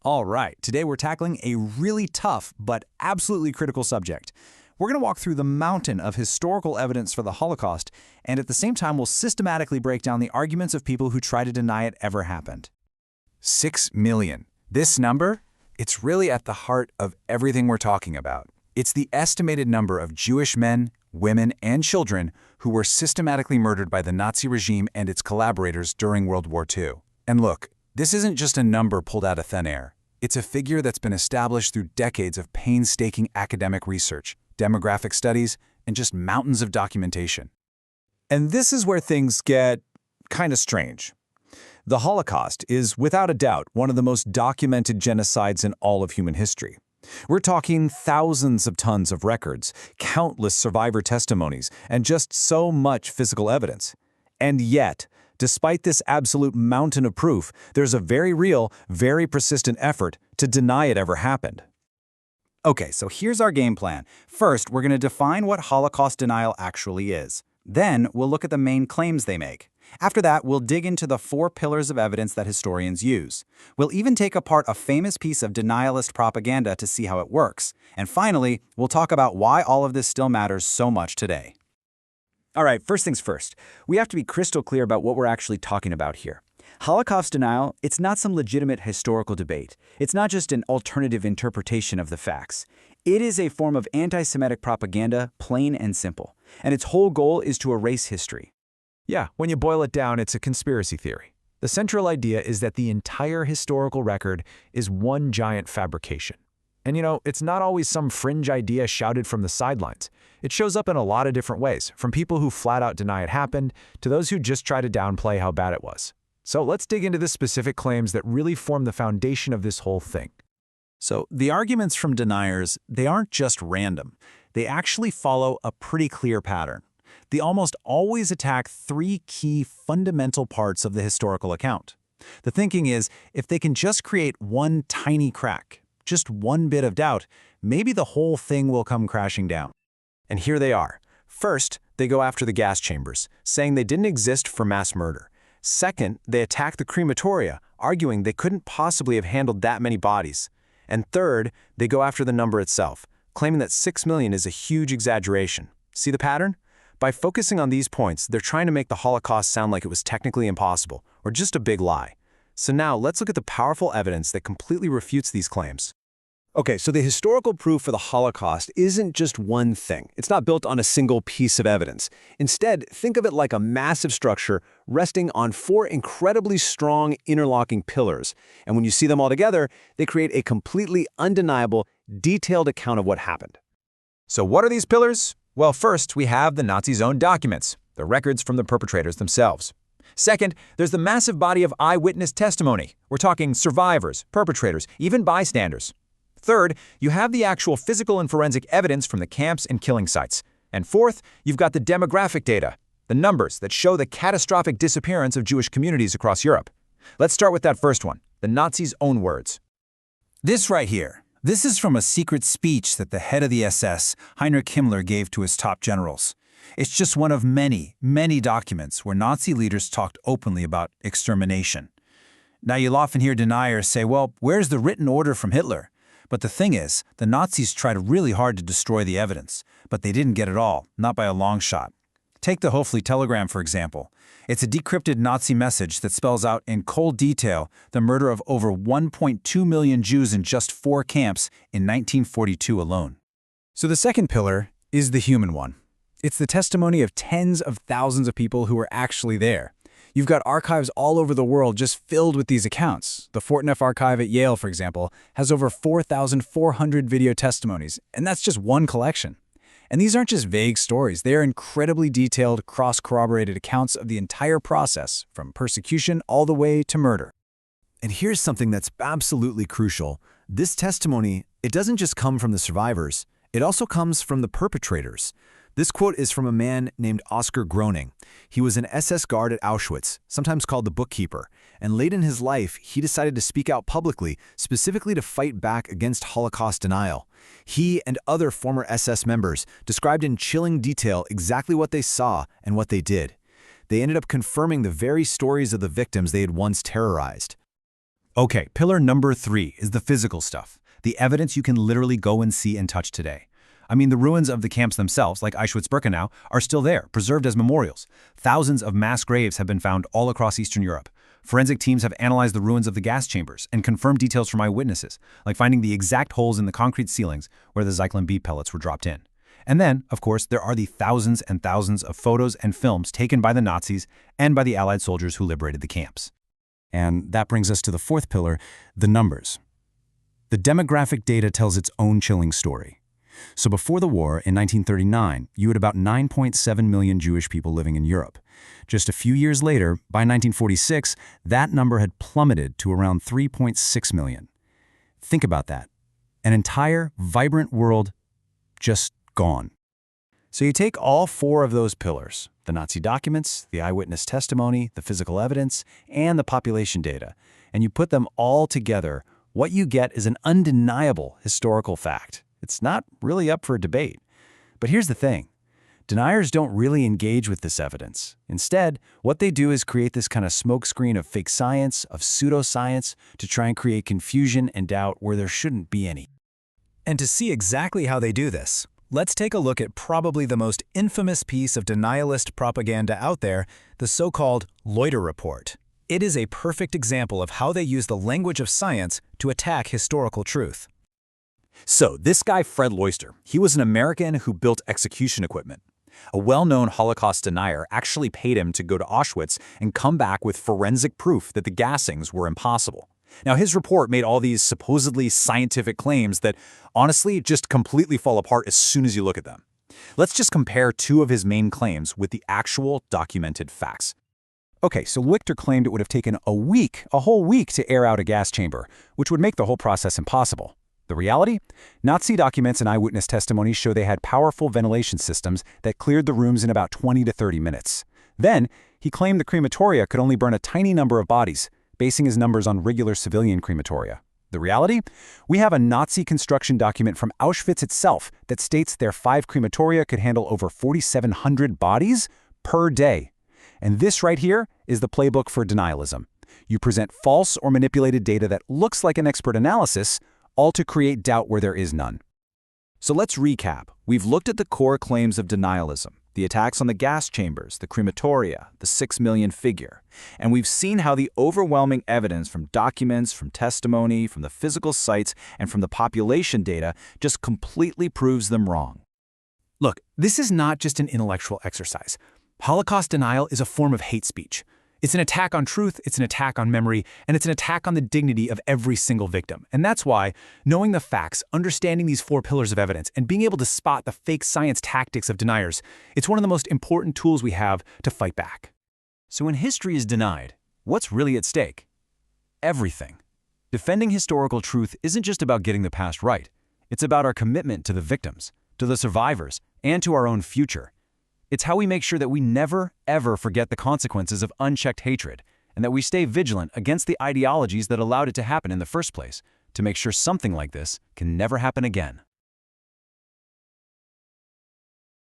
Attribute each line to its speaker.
Speaker 1: All right, today we're tackling a really tough but absolutely critical subject. We're going to walk through the mountain of historical evidence for the Holocaust, and at the same time we'll systematically break down the arguments of people who try to deny it ever happened. 6 million. This number? It's really at the heart of everything we're talking about. It's the estimated number of Jewish men, women, and children who were systematically murdered by the Nazi regime and its collaborators during World War II. And look, this isn't just a number pulled out of thin air. It's a figure that's been established through decades of painstaking academic research, demographic studies, and just mountains of documentation. And this is where things get kind of strange. The Holocaust is, without a doubt, one of the most documented genocides in all of human history. We're talking thousands of tons of records, countless survivor testimonies, and just so much physical evidence. And yet, despite this absolute mountain of proof, there's a very real, very persistent effort to deny it ever happened. Okay, so here's our game plan. First, we're going to define what Holocaust denial actually is. Then, we'll look at the main claims they make. After that, we'll dig into the 4 pillars of evidence that historians use. We'll even take apart a famous piece of denialist propaganda to see how it works. And finally, we'll talk about why all of this still matters so much today. All right, first things first. We have to be crystal clear about what we're actually talking about here. Holocaust denial, it's not some legitimate historical debate. It's not just an alternative interpretation of the facts. It is a form of anti-Semitic propaganda, plain and simple. And its whole goal is to erase history.
Speaker 2: Yeah, when you boil it down, it's a conspiracy theory. The central idea is that the entire historical record is one giant fabrication. And it's not always some fringe idea shouted from the sidelines. It shows up in a lot of different ways, from people who flat out deny it happened to those who just try to downplay how bad it was. So let's dig into the specific claims that really form the foundation of this whole thing.
Speaker 1: So the arguments from deniers, they aren't just random. They actually follow a pretty clear pattern. They almost always attack 3 key fundamental parts of the historical account. The thinking is, if they can just create one tiny crack, just one bit of doubt, maybe the whole thing will come crashing down. And here they are. First, they go after the gas chambers, saying they didn't exist for mass murder. Second, they attack the crematoria, arguing they couldn't possibly have handled that many bodies. And third, they go after the number itself, claiming that 6 million is a huge exaggeration. See the pattern? By focusing on these points, they're trying to make the Holocaust sound like it was technically impossible, or just a big lie. So now let's look at the powerful evidence that completely refutes these claims. Okay, so the historical proof for the Holocaust isn't just one thing. It's not built on a single piece of evidence. Instead, think of it like a massive structure resting on 4 incredibly strong interlocking pillars. And when you see them all together, they create a completely undeniable, detailed account of what happened.
Speaker 2: So what are these pillars? Well, first, we have the Nazis' own documents, the records from the perpetrators themselves. Second, there's the massive body of eyewitness testimony. We're talking survivors, perpetrators, even bystanders. Third, you have the actual physical and forensic evidence from the camps and killing sites. And fourth, you've got the demographic data, the numbers that show the catastrophic disappearance of Jewish communities across Europe. Let's start with that first one, the Nazis' own words.
Speaker 1: This right here. This is from a secret speech that the head of the SS, Heinrich Himmler, gave to his top generals. It's just one of many, many documents where Nazi leaders talked openly about extermination. Now you'll often hear deniers say, well, where's the written order from Hitler? But the thing is, the Nazis tried really hard to destroy the evidence, but they didn't get it all, not by a long shot. Take the Hofli telegram, for example. It's a decrypted Nazi message that spells out in cold detail the murder of over 1.2 million Jews in just 4 camps in 1942 alone. So the second pillar is the human one. It's the testimony of tens of thousands of people who were actually there. You've got archives all over the world just filled with these accounts. The Fortneff archive at Yale, for example, has over 4,400 video testimonies, and that's just one collection. And these aren't just vague stories. They are incredibly detailed, cross-corroborated accounts of the entire process, from persecution all the way to murder. And here's something that's absolutely crucial. This testimony, it doesn't just come from the survivors. It also comes from the perpetrators. This quote is from a man named Oskar Groening. He was an SS guard at Auschwitz, sometimes called the bookkeeper, and late in his life, he decided to speak out publicly, specifically to fight back against Holocaust denial. He and other former SS members described in chilling detail exactly what they saw and what they did. They ended up confirming the very stories of the victims they had once terrorized. Okay, pillar number 3 is the physical stuff, the evidence you can literally go and see and touch today. I mean, the ruins of the camps themselves, like Auschwitz-Birkenau, are still there, preserved as memorials. Thousands of mass graves have been found all across Eastern Europe. Forensic teams have analyzed the ruins of the gas chambers and confirmed details from eyewitnesses, like finding the exact holes in the concrete ceilings where the Zyklon B pellets were dropped in. And then, of course, there are the thousands and thousands of photos and films taken by the Nazis and by the Allied soldiers who liberated the camps. And that brings us to the 4th pillar, the numbers. The demographic data tells its own chilling story. So before the war, in 1939, you had about 9.7 million Jewish people living in Europe. Just a few years later, by 1946, that number had plummeted to around 3.6 million. Think about that. An entire, vibrant world just gone. So you take all 4 of those pillars, the Nazi documents, the eyewitness testimony, the physical evidence, and the population data, and you put them all together, what you get is an undeniable historical fact. It's not really up for debate. But here's the thing. Deniers don't really engage with this evidence. Instead, what they do is create this kind of smokescreen of fake science, of pseudoscience, to try and create confusion and doubt where there shouldn't be any. And to see exactly how they do this, let's take a look at probably the most infamous piece of denialist propaganda out there, the so-called Loiter Report. It is a perfect example of how they use the language of science to attack historical truth. So, this guy Fred Loister, he was an American who built execution equipment. A well-known Holocaust denier actually paid him to go to Auschwitz and come back with forensic proof that the gassings were impossible. Now, his report made all these supposedly scientific claims that, honestly, just completely fall apart as soon as you look at them. Let's just compare 2 of his main claims with the actual documented facts. Okay, so Lichter claimed it would have taken a whole week to air out a gas chamber, which would make the whole process impossible. The reality? Nazi documents and eyewitness testimonies show they had powerful ventilation systems that cleared the rooms in about 20 to 30 minutes. Then, he claimed the crematoria could only burn a tiny number of bodies, basing his numbers on regular civilian crematoria. The reality? We have a Nazi construction document from Auschwitz itself that states their 5 crematoria could handle over 4,700 bodies per day. And this right here is the playbook for denialism. You present false or manipulated data that looks like an expert analysis, all to create doubt where there is none. So let's recap. We've looked at the core claims of denialism, the attacks on the gas chambers, the crematoria, the 6 million figure, and we've seen how the overwhelming evidence from documents, from testimony, from the physical sites, and from the population data just completely proves them wrong. Look, this is not just an intellectual exercise. Holocaust denial is a form of hate speech. It's an attack on truth, it's an attack on memory, and it's an attack on the dignity of every single victim. And that's why, knowing the facts, understanding these 4 pillars of evidence, and being able to spot the fake science tactics of deniers, it's one of the most important tools we have to fight back. So when history is denied, what's really at stake? Everything. Defending historical truth isn't just about getting the past right. It's about our commitment to the victims, to the survivors, and to our own future. It's how we make sure that we never, ever forget the consequences of unchecked hatred, and that we stay vigilant against the ideologies that allowed it to happen in the first place, to make sure something like this can never happen again.